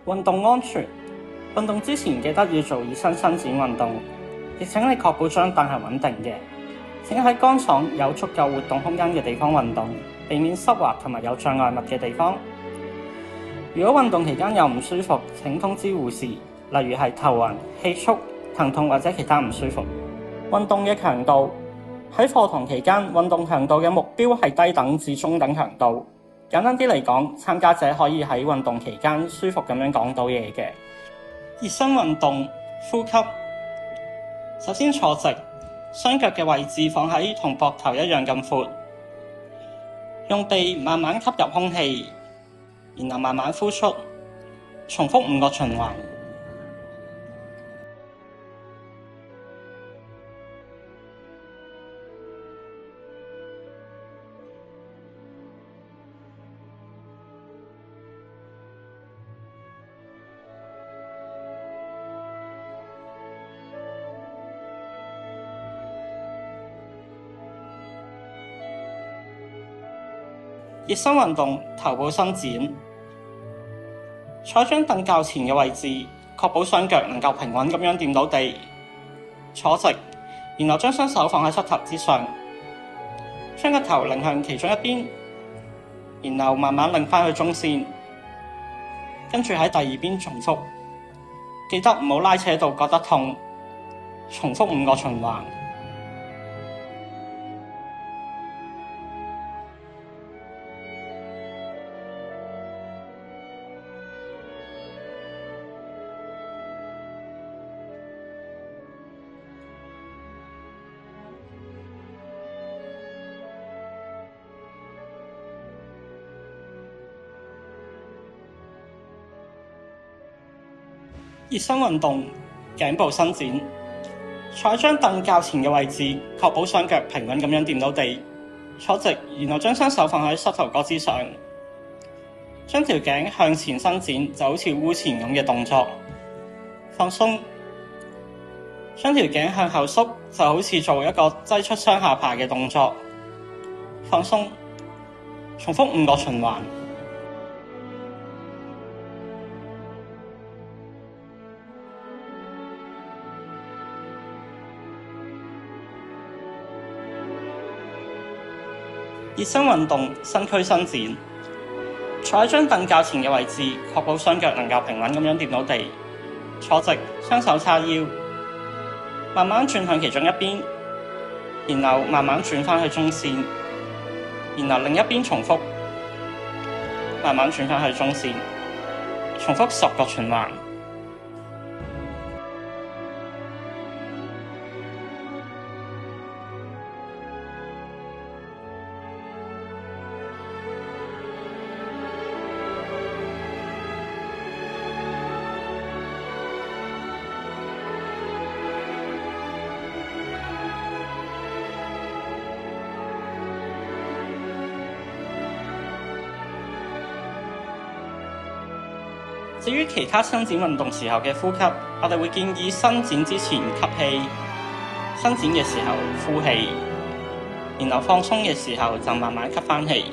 運動安全，運動之前記得要做熱身伸展運動，亦請你確保張凳係穩定嘅。請喺乾爽有足夠活動空間嘅地方運動，避免濕滑同埋有障礙物嘅地方。如果運動期間有唔舒服，請通知護士，例如係頭暈、氣促、疼痛或者其他唔舒服。運動嘅強度，喺課堂期間，運動強度嘅目標係低等至中等強度。簡單啲嚟講，參加者可以喺運動期間舒服咁樣講到嘢嘅。熱身運動，呼吸。首先坐直，雙腳嘅位置放喺同膊頭一樣咁闊，用鼻慢慢吸入空氣，然後慢慢呼出，重複5個循環。熱身運動，頭部伸展，坐喺張凳較前嘅位置，確保雙腳能夠平穩咁樣掂到地，坐直，然後將雙手放喺膝頭之上，將個頭擰向其中一邊，然後慢慢擰返去中線，跟住喺第二邊重複，記得唔好拉扯到覺得痛，重複5個循環。熱身運動，頸部伸展，坐喺張凳較前嘅位置，確保雙腳平穩咁樣掂到地，坐直，然後將雙手放喺膝頭哥之上，將條頸向前伸展，就好似烏前咁嘅動作。放鬆，將條頸向後縮，就好似做一個擠出雙下巴嘅動作。放鬆，重複5個循環。熱身運動，身軀伸展，坐喺張凳較前嘅位置，確保雙腳能夠平穩咁樣掂到地，坐直，雙手叉腰，慢慢轉向其中一邊，然後慢慢轉返去中線，然後另一邊重複，慢慢轉返去中線，重複10個循環。至於其他伸展運動時候嘅呼吸，我哋會建議伸展之前吸氣，伸展嘅時候呼氣，然後放鬆嘅時候就慢慢吸返氣。